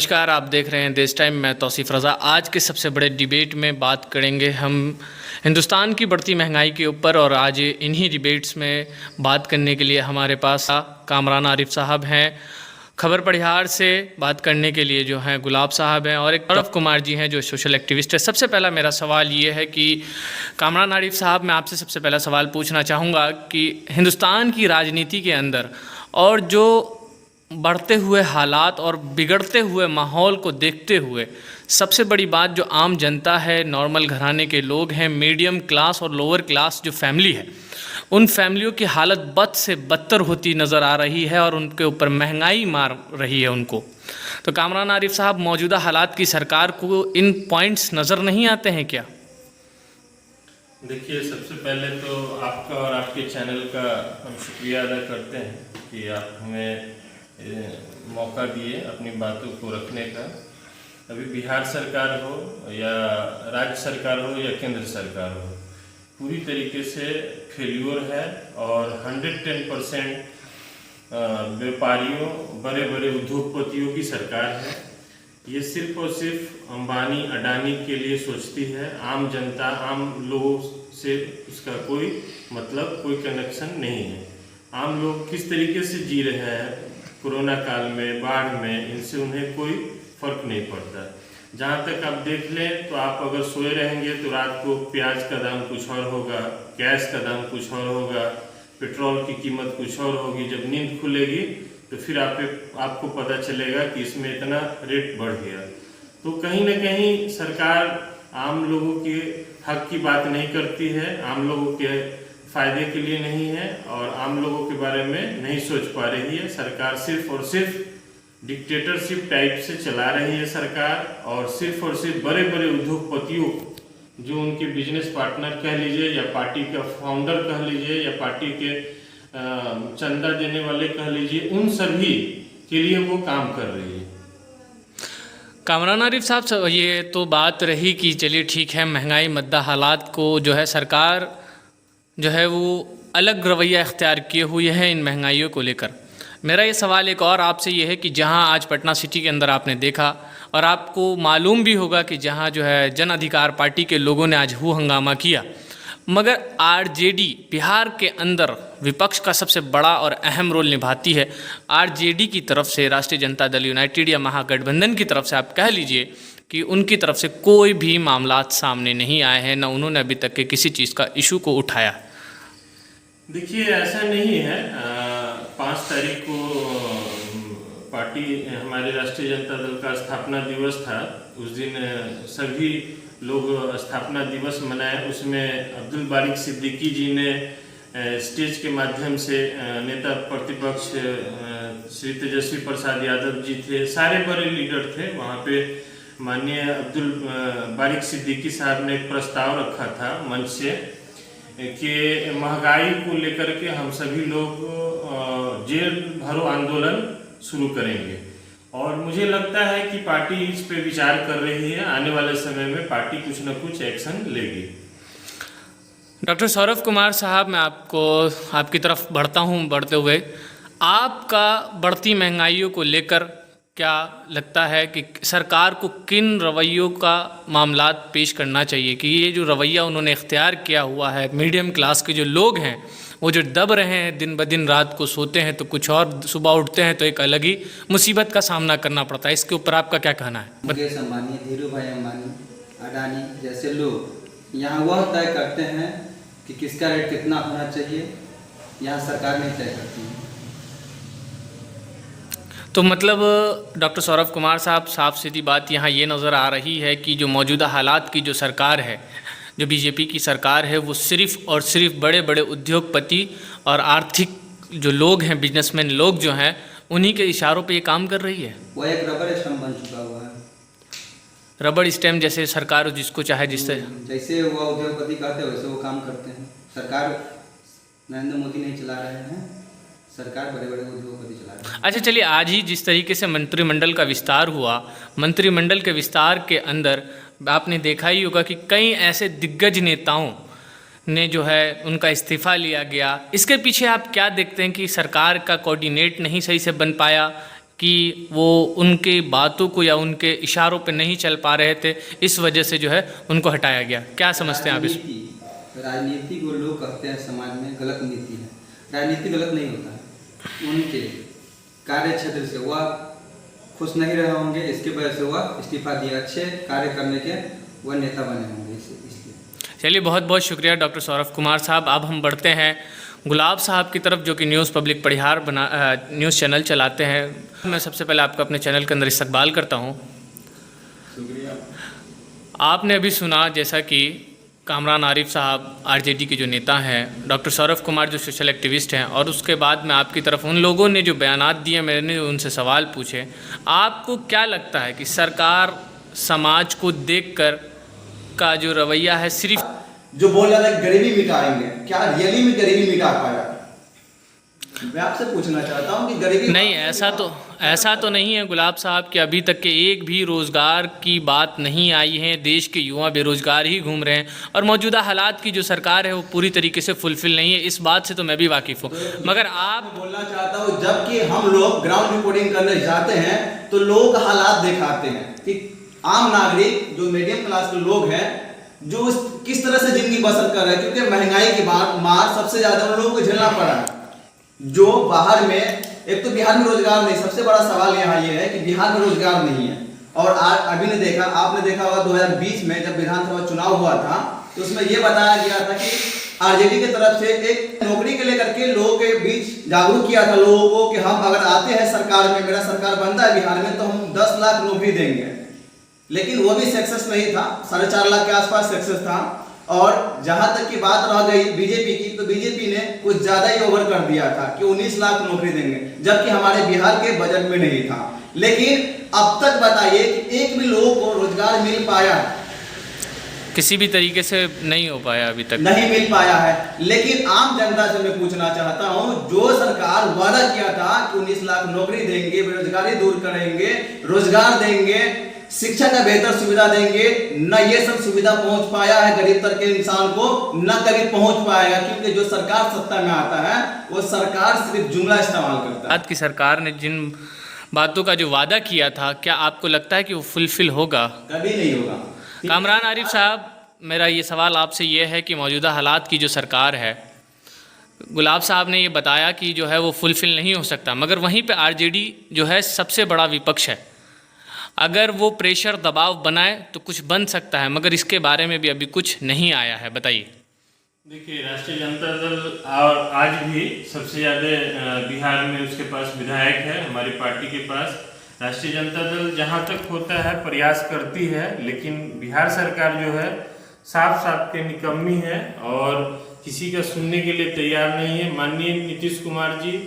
नमस्कार, आप देख रहे हैं देश टाइम। मैं तौसीफ़ रज़ा। आज के सबसे बड़े डिबेट में बात करेंगे हम हिंदुस्तान की बढ़ती महंगाई के ऊपर। और आज इन्हीं डिबेट्स में बात करने के लिए हमारे पास कामरान आरिफ साहब हैं। खबर पढ़ियार से बात करने के लिए जो हैं गुलाब साहब हैं, और एक सौरभ कुमार जी हैं जो सोशल एक्टिविस्ट है। सबसे पहला मेरा सवाल ये है कि कामरान आरिफ साहब, मैं आपसे सबसे पहला सवाल पूछना चाहूँगा कि हिंदुस्तान की राजनीति के अंदर और जो बढ़ते हुए हालात और बिगड़ते हुए माहौल को देखते हुए सबसे बड़ी बात जो आम जनता है, नॉर्मल घराने के लोग हैं, मीडियम क्लास और लोअर क्लास जो फैमिली है, उन फैमिलियों की हालत बद से बदतर होती नज़र आ रही है और उनके ऊपर महंगाई मार रही है उनको। तो कामरान आरिफ साहब, मौजूदा हालात की सरकार को इन पॉइंट्स नज़र नहीं आते हैं क्या? देखिए, सबसे पहले तो आपका और आपके चैनल का हम शुक्रिया अदा करते हैं कि आप हमें मौका दिए अपनी बातों को रखने का। अभी बिहार सरकार हो या राज्य सरकार हो या केंद्र सरकार हो, पूरी तरीके से फेल्योर है। और 110% व्यापारियों, बड़े बड़े उद्योगपतियों की सरकार है। ये सिर्फ और सिर्फ अंबानी अडानी के लिए सोचती है। आम जनता, आम लोगों से उसका कोई मतलब, कोई कनेक्शन नहीं है। आम लोग किस तरीके से जी रहे हैं कोरोना काल में, बाढ़ में, इनसे उन्हें कोई फर्क नहीं पड़ता। जहाँ तक आप देख लें तो आप अगर सोए रहेंगे तो रात को प्याज का दाम कुछ और होगा, गैस का दाम कुछ और होगा, पेट्रोल की कीमत कुछ और होगी। जब नींद खुलेगी तो फिर आपको पता चलेगा कि इसमें इतना रेट बढ़ गया। तो कहीं ना कहीं सरकार आम लोगों के हक की बात नहीं करती है, आम लोगों के फायदे के लिए नहीं है और आम लोगों के बारे में नहीं सोच पा रही है। सरकार सिर्फ और सिर्फ डिक्टेटरशिप टाइप से चला रही है सरकार, और सिर्फ बड़े बड़े उद्योगपतियों, जो उनके बिजनेस पार्टनर कह लीजिए या पार्टी का फाउंडर कह लीजिए या पार्टी के चंदा देने वाले कह लीजिए, उन सभी के लिए वो काम कर रही है। कामरान आरिफ साहब, ये तो बात रही कि चलिए ठीक है, महंगाई मद्दा हालात को जो है सरकार जो है वो अलग रवैया इख्तियार किए हुए हैं इन महंगाइयों को लेकर। मेरा ये सवाल एक और आपसे ये है कि जहां आज पटना सिटी के अंदर आपने देखा और आपको मालूम भी होगा कि जहां जो है जन अधिकार पार्टी के लोगों ने आज हू हंगामा किया, मगर आरजेडी बिहार के अंदर विपक्ष का सबसे बड़ा और अहम रोल निभाती है। आरजेडी की तरफ से, राष्ट्रीय जनता दल यूनाइटेड या महागठबंधन की तरफ से आप कह लीजिए कि उनकी तरफ से कोई भी मामलात सामने नहीं आए हैं, न उन्होंने अभी तक के किसी चीज़ का इशू को उठाया। देखिए, ऐसा नहीं है। 5 तारीख को पार्टी, हमारे राष्ट्रीय जनता दल का स्थापना दिवस था। उस दिन सभी लोग स्थापना दिवस मनाए। उसमें अब्दुल बारिक सिद्दीकी जी ने स्टेज के माध्यम से, नेता प्रतिपक्ष श्री तेजस्वी प्रसाद यादव जी थे, सारे बड़े लीडर थे वहाँ पे। माननीय अब्दुल बारिक सिद्दीकी साहब ने एक प्रस्ताव रखा था मंच से कि महंगाई को लेकर के हम सभी लोग जेल भरो आंदोलन शुरू करेंगे। और मुझे लगता है कि पार्टी इस पे विचार कर रही है। आने वाले समय में पार्टी कुछ न कुछ एक्शन लेगी। डॉक्टर सौरभ कुमार साहब, मैं आपकी तरफ बढ़ता हूँ। बढ़ते हुए आपका बढ़ती महंगाइयों को लेकर क्या लगता है कि सरकार को किन रवैयों का मामलात पेश करना चाहिए कि ये जो रवैया उन्होंने इख्तियार किया हुआ है, मीडियम क्लास के जो लोग हैं वो जो दब रहे हैं, दिन ब दिन रात को सोते हैं तो कुछ और, सुबह उठते हैं तो एक अलग ही मुसीबत का सामना करना पड़ता है, इसके ऊपर आपका क्या कहना है? मुकेश अंबानी, धीरू भाई अंबानी, अडानी जैसे लोग यहाँ वह तय करते हैं कि किसका रेट कितना होना चाहिए, यहाँ सरकार नहीं तय करती है। तो मतलब डॉक्टर सौरभ कुमार साहब, साफ सीधी बात यहाँ ये नज़र आ रही है कि जो मौजूदा हालात की जो सरकार है, जो बीजेपी की सरकार है, वो सिर्फ़ और सिर्फ बड़े बड़े उद्योगपति और आर्थिक जो लोग हैं, बिजनेसमैन लोग जो हैं, उन्हीं के इशारों पे ये काम कर रही है। वो एक रबड़ स्टैम्प बन चुका हुआ है। रबड़ स्टैम्प जैसे सरकार जिसको चाहे जैसे वो उद्योगपति कहते हैं वैसे वो काम करते हैं। सरकार नरेंद्र मोदी नहीं चला रहे हैं, सरकार बड़े बड़े उद्योगपति चला रहे हैं। अच्छा, चलिए, आज ही जिस तरीके से मंत्रिमंडल का विस्तार हुआ, मंत्रिमंडल के विस्तार के अंदर आपने देखा ही होगा कि कई ऐसे दिग्गज नेताओं ने जो है उनका इस्तीफ़ा लिया गया। इसके पीछे आप क्या देखते हैं कि सरकार का कोऑर्डिनेट नहीं सही से बन पाया, कि वो उनकी बातों को या उनके इशारों पे नहीं चल पा रहे थे, इस वजह से जो है उनको हटाया गया। क्या समझते हैं आप इस? राजनीति को लोग कहते हैं समाज में गलत नीति है। राजनीति गलत नहीं होता है, उनके कार्य क्षेत्र से वह खुश नहीं रहे होंगे, इसके वजह से वह इस्तीफा दिया। अच्छे कार्य करने के वह नेता बने होंगे इसलिए। चलिए, बहुत बहुत शुक्रिया डॉक्टर सौरभ कुमार साहब। अब हम बढ़ते हैं गुलाब साहब की तरफ, जो कि न्यूज़ पब्लिक परिहार न्यूज़ चैनल चलाते हैं। मैं सबसे पहले आपका अपने चैनल के अंदर इस्तकबाल करता हूं। शुक्रिया। आपने अभी सुना जैसा कि कामरान आरिफ साहब आरजेडी के जो नेता हैं, डॉक्टर सौरभ कुमार जो सोशल एक्टिविस्ट हैं, और उसके बाद में आपकी तरफ उन लोगों ने जो बयानात दिए, मैंने उनसे सवाल पूछे। आपको क्या लगता है कि सरकार समाज को देखकर का जो रवैया है, सिर्फ जो बोल रहा था गरीबी मिटाएंगे, क्या रियली में गरीबी मिटा पाया? मैं आपसे पूछना चाहता हूं कि गरीबी नहीं, ऐसा तो नहीं है गुलाब साहब कि अभी तक के एक भी रोज़गार की बात नहीं आई है। देश के युवा बेरोज़गार ही घूम रहे हैं और मौजूदा हालात की जो सरकार है वो पूरी तरीके से फुलफिल नहीं है। इस बात से तो मैं भी वाकिफ़ हूँ, मगर आप बोलना चाहता हूँ, जबकि हम लोग ग्राउंड रिपोर्टिंग करने जाते हैं तो लोग हालात दिखाते हैं कि आम नागरिक जो मीडियम क्लास के लोग हैं जो किस तरह से जिंदगी बसर कर रहे हैं, क्योंकि महंगाई की मार सबसे ज्यादा उन लोगों को झेलना पड़ा है। जो बाहर में, एक तो बिहार में रोजगार नहीं, सबसे बड़ा सवाल यहाँ ये है कि बिहार में रोजगार नहीं है। और अभी ने देखा, आपने देखा होगा 2020 में जब विधानसभा चुनाव हुआ था तो उसमें यह बताया गया था कि आरजेडी की तरफ से एक नौकरी के लेकर के लोगों के बीच जागरूक किया था लोगों को कि हम अगर आते हैं सरकार में, मेरा सरकार बनता है बिहार में, तो हम 10 लाख नौकरी देंगे। लेकिन वो भी सक्सेस नहीं था, 4.5 लाख के आसपास सक्सेस था। और जहां तक की बात रह गई बीजेपी की, तो बीजेपी ने कुछ ज्यादा ही ओवर कर दिया था कि 19 लाख नौकरी देंगे, जबकि हमारे बिहार के बजट में नहीं था। लेकिन अब तक बताइए कि एक भी लोगों को रोजगार मिल पाया? किसी भी तरीके से नहीं हो पाया, अभी तक नहीं मिल पाया है। लेकिन आम जनता से मैं पूछना चाहता हूं, जो सरकार वादा किया था कि 19 लाख नौकरी देंगे, बेरोजगारी दूर करेंगे, रोजगार देंगे, शिक्षा का बेहतर सुविधा देंगे, न ये सब सुविधा पहुंच पाया है गरीब तक के इंसान को, न कभी पहुंच पाएगा। क्योंकि जो सरकार सत्ता में आता है वो सरकार सिर्फ जुमला इस्तेमाल करता है। आज की सरकार ने जिन बातों का जो वादा किया था, क्या आपको लगता है कि वो फुलफिल होगा? कभी नहीं होगा। कामरान आरिफ साहब, मेरा ये सवाल आपसे ये है कि मौजूदा हालात की जो सरकार है, गुलाब साहब ने ये बताया कि जो है वो फुलफिल नहीं हो सकता, मगर वहीं पे आरजेडी जो है सबसे बड़ा विपक्ष है। अगर वो प्रेशर दबाव बनाए तो कुछ बन सकता है, मगर इसके बारे में भी अभी कुछ नहीं आया है। बताइए। देखिए, राष्ट्रीय जनता दल और आज भी सबसे ज़्यादा बिहार में उसके पास विधायक है, हमारी पार्टी के पास। राष्ट्रीय जनता दल जहां तक होता है प्रयास करती है, लेकिन बिहार सरकार जो है साफ साफ के निकम्मी है और किसी का सुनने के लिए तैयार नहीं है। माननीय नीतीश कुमार जी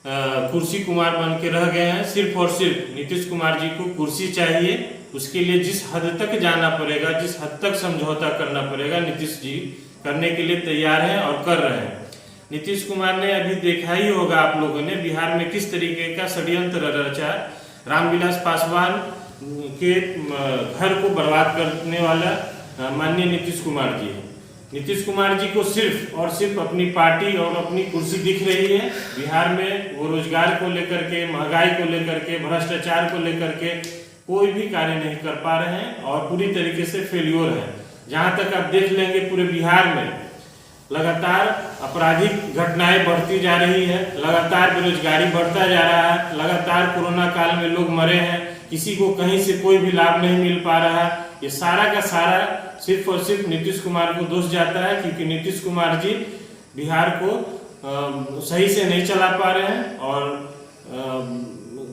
कुर्सी कुमार बन के रह गए हैं। सिर्फ और सिर्फ नीतीश कुमार जी को कुर्सी चाहिए, उसके लिए जिस हद तक जाना पड़ेगा, जिस हद तक समझौता करना पड़ेगा, नीतीश जी करने के लिए तैयार हैं और कर रहे हैं। नीतीश कुमार ने अभी देखा ही होगा आप लोगों ने बिहार में किस तरीके का षड्यंत्र रचा। रामविलास पासवान के घर को बर्बाद करने वाला माननीय नीतीश कुमार जी है। नीतीश कुमार जी को सिर्फ और सिर्फ अपनी पार्टी और अपनी कुर्सी दिख रही है। बिहार में वो रोजगार को लेकर के, महंगाई को लेकर के, भ्रष्टाचार को लेकर के कोई भी कार्य नहीं कर पा रहे हैं और पूरी तरीके से फेल्योर है। जहां तक आप देख लेंगे पूरे बिहार में लगातार आपराधिक घटनाएं बढ़ती जा रही है, लगातार बेरोजगारी बढ़ता जा रहा है, लगातार कोरोना काल में लोग मरे हैं, किसी को कहीं से कोई भी लाभ नहीं मिल पा रहा है। ये सारा का सारा सिर्फ और सिर्फ नीतीश कुमार को दोष जाता है, क्योंकि नीतीश कुमार जी बिहार को सही से नहीं चला पा रहे हैं और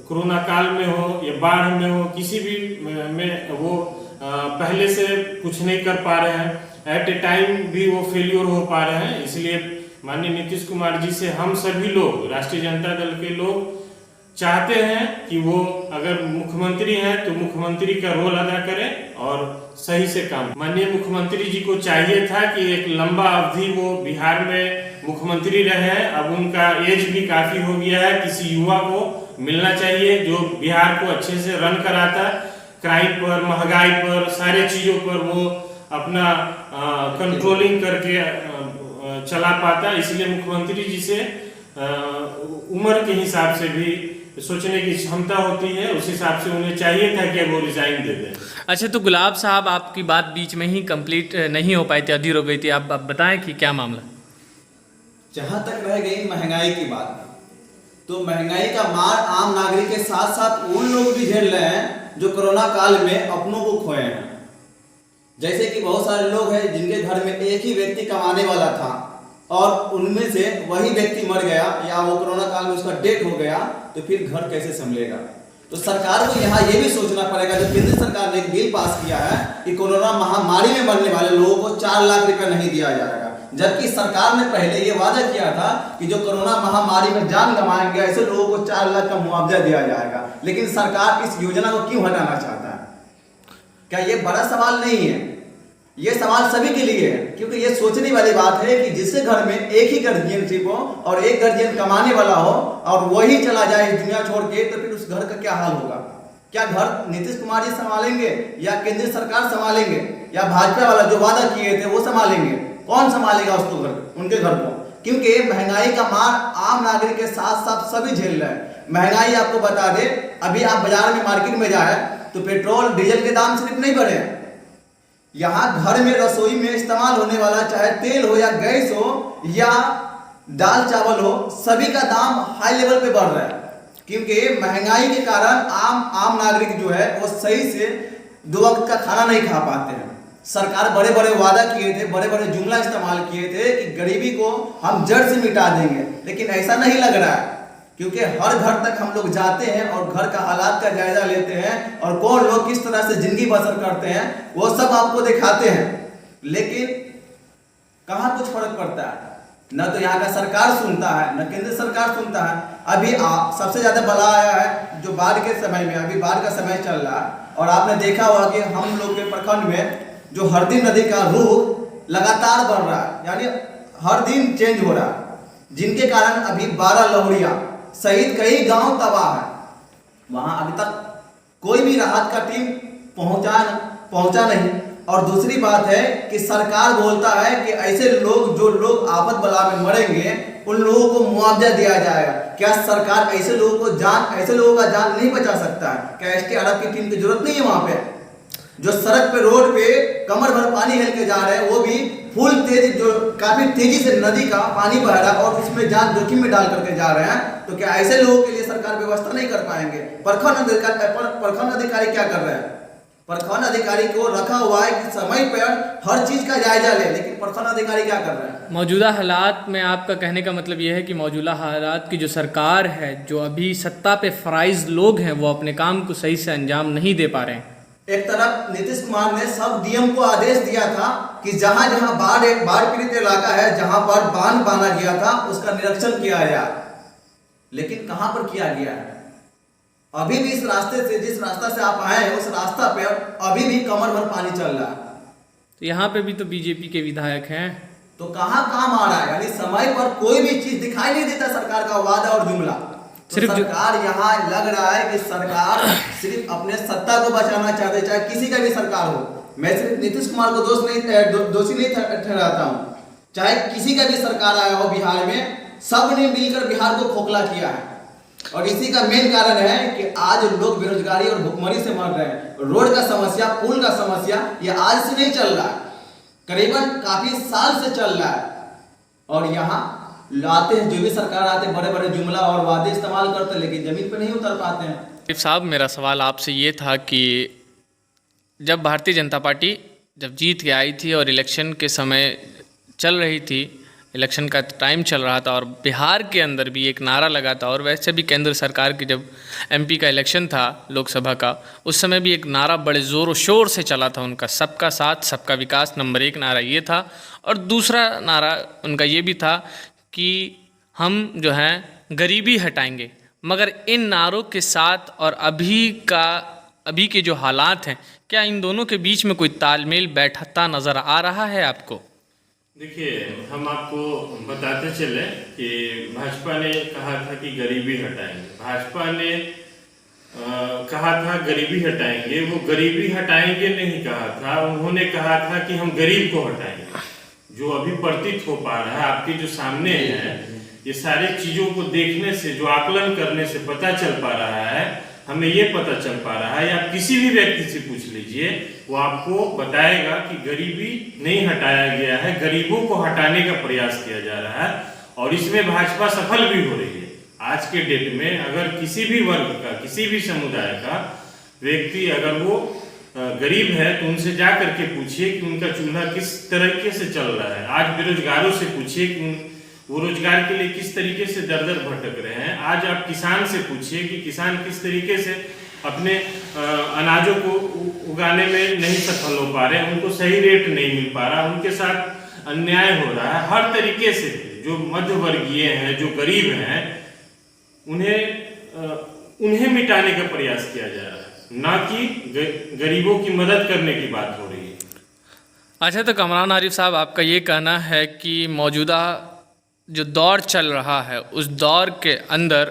कोरोना काल में हो या बाढ़ में हो, किसी भी में वो पहले से कुछ नहीं कर पा रहे हैं। एट ए टाइम भी वो फेल्योर हो पा रहे हैं। इसलिए माननीय नीतीश कुमार जी से हम सभी लोग, राष्ट्रीय जनता दल के लोग चाहते हैं कि वो अगर मुख्यमंत्री हैं तो मुख्यमंत्री का रोल अदा करें और सही से काम। माननीय मुख्यमंत्री जी को चाहिए था कि एक लंबा अवधि वो बिहार में मुख्यमंत्री रहे। अब उनका एज भी काफी हो गया है, किसी युवा को मिलना चाहिए जो बिहार को अच्छे से रन कराता, क्राइम पर, महंगाई पर, सारे चीजों पर वो अपना कंट्रोलिंग करके चला पाता। इसलिए मुख्यमंत्री जी से उम्र के हिसाब से भी सोचने की क्षमता होती है, उस हिसाब से उन्हें चाहिए था कि वो रिजाइन दे दें। अच्छा, तो गुलाब साहब आपकी बात बीच में ही कंप्लीट नहीं हो पाई थी, अधूरी हो गई थी। आप बताएं कि क्या मामला। जहां तक रह गई महंगाई की बात, तो महंगाई का मार आम नागरिक के साथ साथ उन लोग भी झेल रहे हैं जो कोरोना काल में अपनों को खोए हैं। जैसे कि बहुत सारे लोग हैं जिनके घर में एक ही व्यक्ति कमाने वाला था और उनमें से वही व्यक्ति मर गया या वो कोरोना काल में उसका डेथ हो गया, तो फिर घर कैसे संभलेगा। तो सरकार को यहाँ ये भी सोचना पड़ेगा, जो केंद्र सरकार ने एक बिल पास किया है कि कोरोना महामारी में मरने वाले लोगों को 4 लाख रुपया नहीं दिया जाएगा, जबकि सरकार ने पहले ये वादा किया था कि जो कोरोना महामारी में जान गंवाएंगे ऐसे लोगों को 4 लाख का मुआवजा दिया जाएगा। लेकिन सरकार इस योजना को क्यों हटाना चाहता है? क्या ये बड़ा सवाल नहीं है? ये सवाल सभी के लिए है, क्योंकि ये सोचने वाली बात है कि जिसके घर में एक ही गार्जियनशिप हो और एक गार्जियन कमाने वाला हो और वही चला जाए इस दुनिया छोड़ के, तो फिर उस घर का क्या हाल होगा? क्या घर नीतीश कुमार जी संभालेंगे या केंद्र सरकार संभालेंगे या भाजपा वाला जो वादा किए थे वो संभालेंगे? कौन संभालेगा उसको, घर उनके घर को? क्योंकि महंगाई का मार आम नागरिक के साथ साथ सभी झेल रहे हैं। महंगाई आपको बता दे, अभी आप बाजार में मार्केट में जाए तो पेट्रोल डीजल के दाम सिर्फ नहीं बढ़े हैं, यहाँ घर में रसोई में इस्तेमाल होने वाला चाहे तेल हो या गैस हो या दाल चावल हो, सभी का दाम हाई लेवल पे बढ़ रहा है। क्योंकि महंगाई के कारण आम नागरिक जो है वो सही से 2 वक्त का खाना नहीं खा पाते हैं। सरकार बड़े बड़े वादा किए थे, बड़े बड़े जुमला इस्तेमाल किए थे कि गरीबी को हम जड़ से मिटा देंगे, लेकिन ऐसा नहीं लग रहा है। क्योंकि हर घर तक हम लोग जाते हैं और घर का हालात का जायजा लेते हैं और कौन लोग किस तरह से जिंदगी बसर करते हैं वो सब आपको दिखाते हैं, लेकिन कहाँ कुछ फर्क पड़ता है? न तो यहाँ का सरकार सुनता है, न केंद्र सरकार सुनता है। अभी सबसे ज्यादा बला आया है जो बाढ़ के समय में, अभी बाढ़ का समय चल रहा है और आपने देखा होगा कि हम लोग के प्रखंड में जो हरदी नदी का रुख लगातार बढ़ रहा है, यानी हर दिन चेंज हो रहा है, जिनके कारण अभी 12 लहरिया सहित कई गांव तबाह है। वहां अभी तक कोई भी राहत का टीम पहुंचा नहीं। और दूसरी बात है कि सरकार बोलता है कि ऐसे लोग जो लोग आफत बला में मरेंगे उन लोगों को मुआवजा दिया जाएगा। क्या सरकार ऐसे लोगों का जान नहीं बचा सकता है? क्या SDRF की टीम की जरूरत नहीं है? वहां पे जो सड़क पे रोड पे कमर भर पानी हिल के जा रहे हैं वो भी फुल तेज, जो काफी तेजी से नदी का पानी बह रहा है और उसमें जान जोखिम में डाल करके जा रहे हैं, तो क्या ऐसे लोगों के लिए सरकार व्यवस्था नहीं कर पाएंगे? प्रखंड अधिकारी क्या कर रहे हैं? प्रखंड अधिकारी को रखा हुआ है कि समय पर हर चीज का जायजा ले, लेकिन प्रखंड अधिकारी क्या कर रहे हैं? मौजूदा हालात में आपका कहने का मतलब यह है कि मौजूदा हालात की जो सरकार है, जो अभी सत्ता पे फराइज लोग हैं, वो अपने काम को सही से अंजाम नहीं दे पा रहे हैं। एक तरफ नीतीश कुमार ने सब डीएम को आदेश दिया था कि जहां जहां बाढ़ पीड़ित इलाका है, जहां पर बांध बांधा गया था उसका निरीक्षण किया गया, लेकिन कहां पर किया गया है? अभी भी इस रास्ते से, जिस रास्ता से आप आए हैं उस रास्ता पे अभी भी कमर भर पानी चल रहा है। तो यहाँ पे भी तो बीजेपी के विधायक हैं, तो कहाँ काम आ रहा है? यानी समय पर कोई भी चीज दिखाई नहीं देता सरकार का वादा और जुमला। तो सिर्फ सरकार यहाँ लग रहा है कि सरकार सिर्फ अपने सत्ता को बचाना चाहते, चाहे किसी का भी सरकार हो। मैं सिर्फ नीतीश कुमार को दोषी नहीं ठहराता हूँ, चाहे किसी का भी सरकार आया हो बिहार में, सब ने मिलकर बिहार को खोखला किया है। और इसी का मेन कारण है कि आज लोग बेरोजगारी और भुखमरी से मर रहे हैं। रोड का समस्या, पुल का समस्या ये आज से नहीं चल रहा है, करीबन काफी साल से चल रहा है। और यहाँ लाते हैं, जो भी सरकार आते हैं बड़े बड़े जुमला और वादे इस्तेमाल करते हैं, लेकिन जमीन पर नहीं उतर पाते हैं। साहब, मेरा सवाल आपसे ये था कि जब भारतीय जनता पार्टी जब जीत के आई थी और इलेक्शन के समय चल रही थी, इलेक्शन का टाइम चल रहा था और बिहार के अंदर भी एक नारा लगा था, और वैसे भी केंद्र सरकार की जब MP का इलेक्शन था लोकसभा का, उस समय भी एक नारा बड़े ज़ोर शोर से चला था उनका, सबका साथ सबका विकास नंबर 1 नारा ये था। और दूसरा नारा उनका ये भी था कि हम जो हैं गरीबी हटाएंगे। मगर इन नारों के साथ और अभी के जो हालात हैं, क्या इन दोनों के बीच में कोई तालमेल बैठता नज़र आ रहा है आपको? देखिए, हम आपको बताते चले कि भाजपा ने कहा था कि गरीबी हटाएंगे। भाजपा ने कहा था गरीबी हटाएंगे, वो गरीबी हटाएंगे नहीं कहा था, उन्होंने कहा था कि हम गरीब को हटाएंगे। जो अभी प्रतीत हो पा रहा है आपके जो सामने है ये सारे चीज़ों को देखने से, जो आकलन करने से पता चल पा रहा है, हमें ये पता चल पा रहा है, या किसी भी व्यक्ति से पूछ लीजिए, वो आपको बताएगा कि गरीबी नहीं हटाया गया है, गरीबों को हटाने का प्रयास किया जा रहा है और इसमें भाजपा सफल भी हो रही है। आज के डेट में अगर किसी भी वर्ग का, किसी भी समुदाय का व्यक्ति अगर वो गरीब है तो उनसे जा करके पूछिए कि उनका चूल्हा किस तरीके से चल रहा है। आज बेरोजगारों से पूछिए कि वो रोजगार के लिए किस तरीके से दर दर भटक रहे हैं। आज आप किसान से पूछिए कि किसान किस तरीके से अपने अनाजों को उगाने में नहीं सफल हो पा रहे, उनको सही रेट नहीं मिल पा रहा, उनके साथ अन्याय हो रहा है। हर तरीके से जो मध्य वर्गीय हैं, जो गरीब हैं, उन्हें मिटाने का प्रयास किया जा रहा है, ना कि गरीबों की मदद करने की बात हो रही है। अच्छा, तो कमरान आरिफ साहब, आपका ये कहना है कि मौजूदा जो दौर चल रहा है उस दौर के अंदर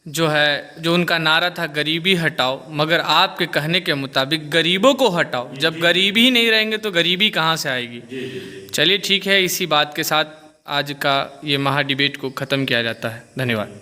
जो उनका नारा था गरीबी हटाओ, मगर आपके कहने के मुताबिक गरीबों को हटाओ। जब गरीबी ही नहीं रहेंगे तो गरीबी कहाँ से आएगी? चलिए ठीक है, इसी बात के साथ आज का ये महा डिबेट को ख़त्म किया जाता है। धन्यवाद।